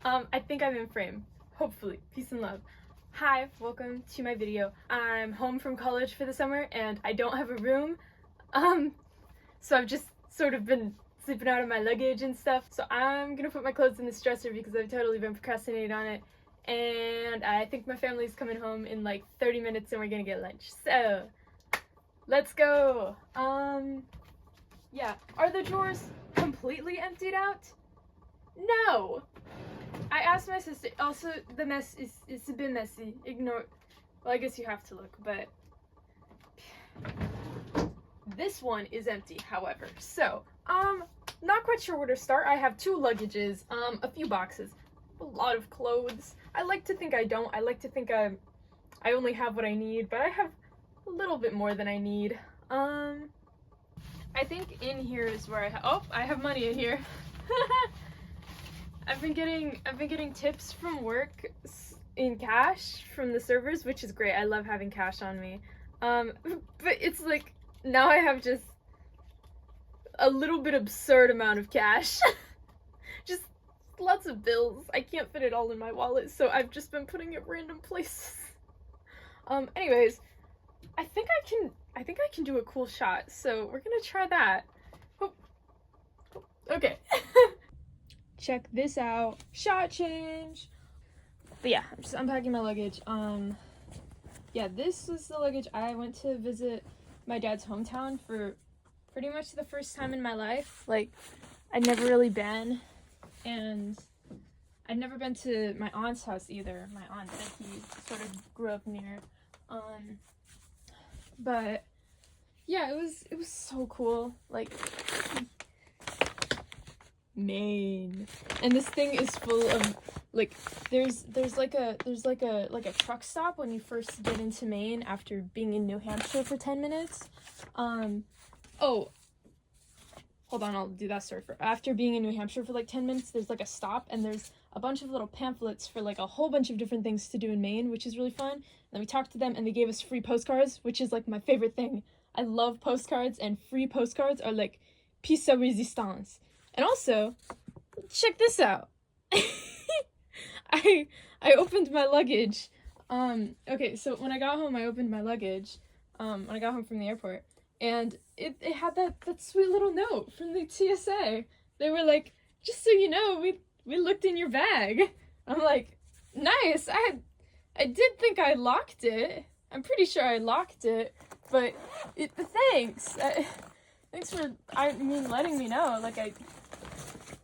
I think I'm in frame. Hopefully. Peace and love. Hi, welcome to my video. I'm home from college for the summer and I don't have a room. So I've just sort of been sleeping out of my luggage and stuff. So I'm gonna put my clothes in this dresser because I've totally been procrastinating on it. And I think my family's coming home in like 30 minutes and we're gonna get lunch. So let's go. Yeah. Are the drawers completely emptied out? No. I asked my sister. Also, the mess is a bit messy. Ignore. Well, I guess you have to look, but this one is empty. However, so not quite sure where to start. I have two luggages, a few boxes, a lot of clothes. I like to think I don't. I like to think I only have what I need, but I have a little bit more than I need. I think in here is where I have money in here. I've been getting tips from work in cash from the servers, which is great. I love having cash on me. But it's like now I have just a little bit absurd amount of cash. Just lots of bills. I can't fit it all in my wallet, so I've just been putting it random places. Anyways, I think I can do a cool shot, so we're gonna try that. Oh. Okay. Check this out. Shot change. But yeah, I'm just unpacking my luggage. Yeah, this was the luggage. I went to visit my dad's hometown for pretty much the first time in my life. Like, I'd never really been, and I'd never been to my aunt's house either. My aunt that he sort of grew up near. But yeah, it was so cool. Like, Maine. And this thing is full of like there's like a truck stop when you first get into Maine after being in New Hampshire for 10 minutes. Oh, hold on, I'll do that story for after being in New Hampshire for like 10 minutes. There's like a stop and there's a bunch of little pamphlets for like a whole bunch of different things to do in Maine, which is really fun. And then we talked to them and they gave us free postcards, which is like my favorite thing. I love postcards, and free postcards are like piece de resistance. And also, check this out. I opened my luggage. Okay, so when I got home, I opened my luggage. When I got home from the airport, and it had that sweet little note from the TSA. They were like, just so you know, we looked in your bag. I'm like, nice. I did think I locked it. I'm pretty sure I locked it, but thanks. Thanks for letting me know. Like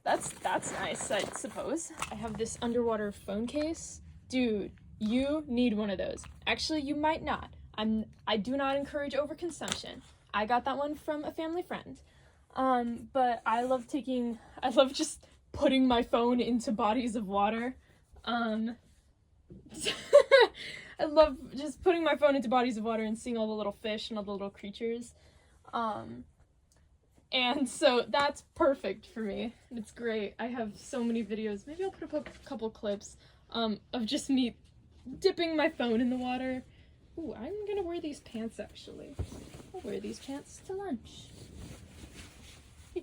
that's nice, I suppose. I have this underwater phone case. Dude, you need one of those. Actually, you might not. I do not encourage overconsumption. I got that one from a family friend. But I love just putting my phone into bodies of water. I love just putting my phone into bodies of water and seeing all the little fish and all the little creatures. And so that's perfect for me. It's great. I have so many videos. Maybe I'll put up a couple clips of just me dipping my phone in the water. Ooh, I'm gonna wear these pants actually. I'll wear these pants to lunch.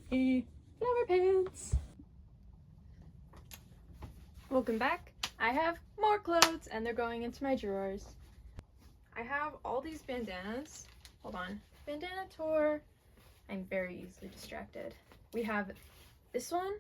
Flower pants. Welcome back. I have more clothes and they're going into my drawers. I have all these bandanas. Hold on. Bandana tour. I'm very easily distracted. We have this one.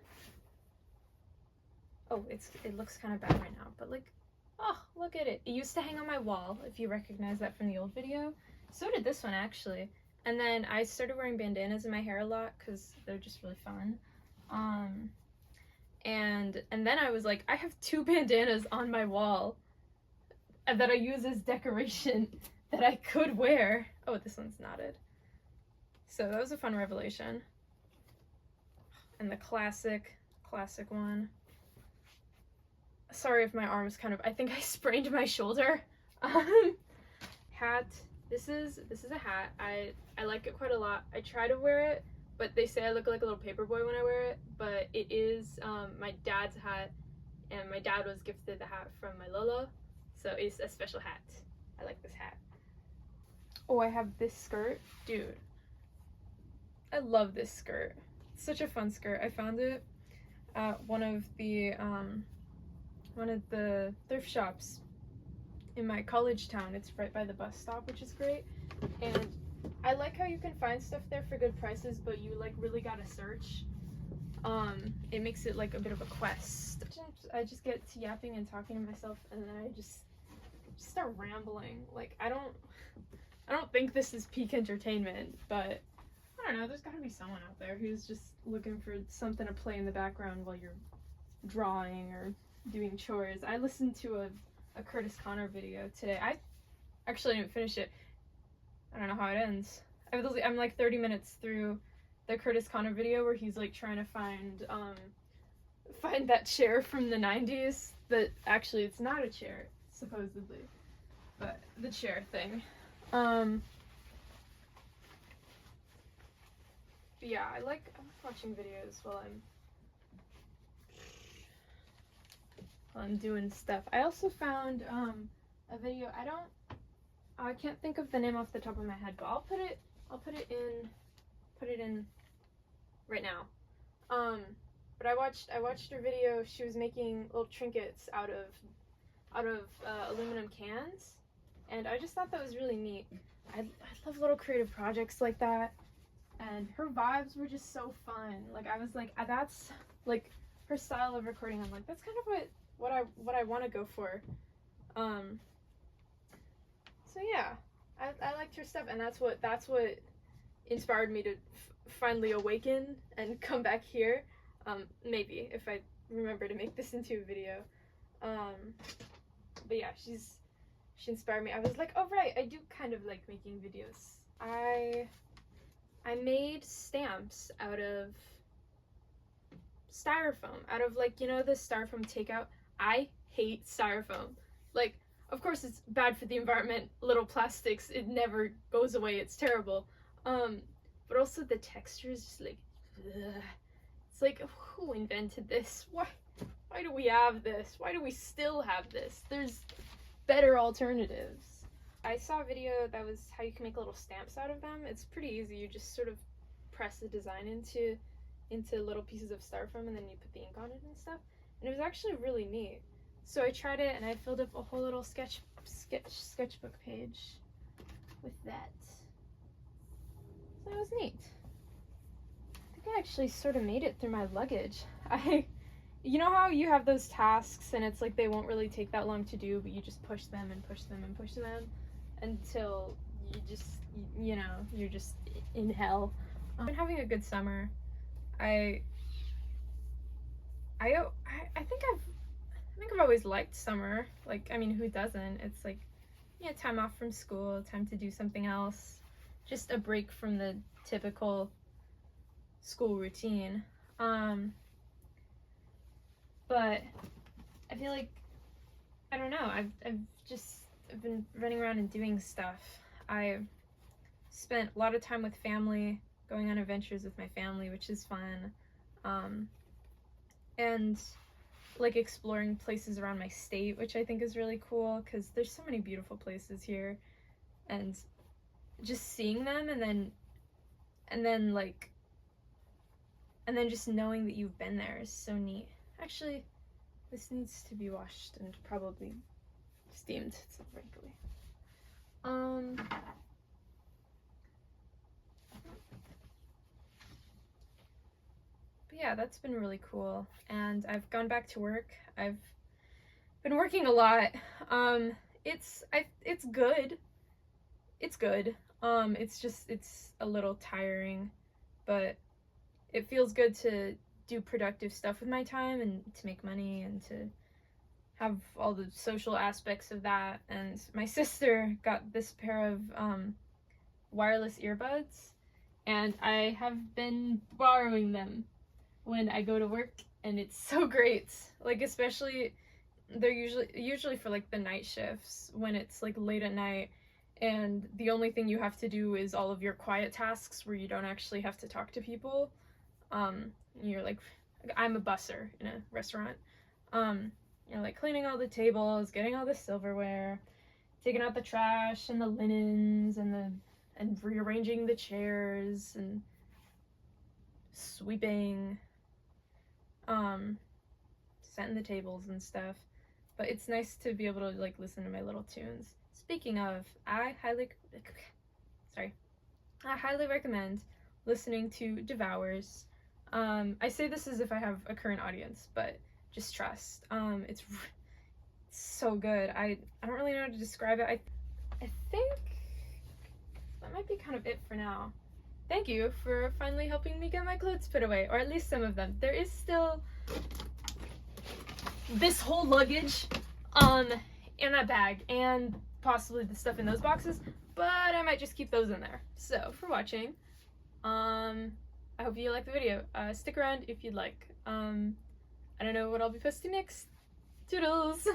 Oh, it looks kind of bad right now, but like, oh, look at it. It used to hang on my wall, if you recognize that from the old video. So did this one, actually. And then I started wearing bandanas in my hair a lot because they're just really fun. And then I was like, I have two bandanas on my wall that I use as decoration that I could wear. Oh, this one's knotted. So that was a fun revelation. And the classic one. Sorry if my arm's kind of, I think I sprained my shoulder. Hat. This is a hat. I like it quite a lot. I try to wear it, but they say I look like a little paper boy when I wear it. But it is my dad's hat, and my dad was gifted the hat from my Lolo. So it's a special hat. I like this hat. Oh, I have this skirt. Dude. I love this skirt. It's such a fun skirt. I found it at one of the one of the thrift shops in my college town. It's right by the bus stop, which is great. And I like how you can find stuff there for good prices, but you like really gotta search. It makes it like a bit of a quest. I just get to yapping and talking to myself, and then I just start rambling. Like I don't think this is peak entertainment, but I don't know, there's gotta be someone out there who's just looking for something to play in the background while you're drawing or doing chores. I listened to a Curtis Connor video today. I actually didn't finish it. I don't know how it ends. I'm like 30 minutes through the Curtis Connor video where he's like trying to find that chair from the 90s that actually it's not a chair, supposedly, but the chair thing. But yeah, I like watching videos while I'm doing stuff. I also found a video. I can't think of the name off the top of my head, but I'll put it in right now. But I watched her video. She was making little trinkets out of aluminum cans, and I just thought that was really neat. I love little creative projects like that, and her vibes were just so fun. Like I was like, that's like her style of recording. I'm like, that's kind of what I want to go for. So yeah, I liked her stuff, and that's what inspired me to finally awaken and come back here. Maybe if I remember to make this into a video. But yeah, she inspired me. I was like, oh right, I do kind of like making videos. I made stamps out of styrofoam, out of like, you know, the styrofoam takeout. I hate styrofoam. Like, of course it's bad for the environment, little plastics, it never goes away, it's terrible. But also the texture is just like, ugh. It's like, who invented this? Why do we have this? Why do we still have this? There's better alternatives. I saw a video that was how you can make little stamps out of them. It's pretty easy. You just sort of press the design into little pieces of styrofoam, and then you put the ink on it and stuff. And it was actually really neat. So I tried it, and I filled up a whole little sketchbook page with that. So that was neat. I think I actually sort of made it through my luggage. You know how you have those tasks and it's like they won't really take that long to do, but you just push them and push them and push them until you just, you know, you're just in hell. I've been having a good summer. I think I've always liked summer. Like, I mean, who doesn't? It's like, yeah, time off from school, time to do something else, just a break from the typical school routine. But I feel like, I don't know, I've been running around and doing stuff. I've spent a lot of time with family, going on adventures with my family, which is fun. And like exploring places around my state, which I think is really cool because there's so many beautiful places here, and just seeing them and then just knowing that you've been there is so neat. Actually, this needs to be washed and probably steamed. It's not wrinkly. But yeah, that's been really cool. And I've gone back to work. I've been working a lot. It's good. It's good. It's a little tiring, but it feels good to do productive stuff with my time and to make money and to have all the social aspects of that. And my sister got this pair of wireless earbuds, and I have been borrowing them when I go to work, and it's so great. Like, especially they're usually for like the night shifts when it's like late at night and the only thing you have to do is all of your quiet tasks where you don't actually have to talk to people. You're like, I'm a busser in a restaurant. You're like cleaning all the tables, getting all the silverware, taking out the trash and the linens and rearranging the chairs and sweeping, setting the tables and stuff. but it's nice to be able to like listen to my little tunes. Speaking of, I highly recommend listening to Devours. I say this as if I have a current audience, but just trust. It's so good. I don't really know how to describe it. I think that might be kind of it for now. Thank you for finally helping me get my clothes put away, or at least some of them. There is still this whole luggage in that bag, and possibly the stuff in those boxes, but I might just keep those in there. So, for watching, I hope you liked the video. Stick around if you'd like. I don't know what I'll be posting next. Toodles!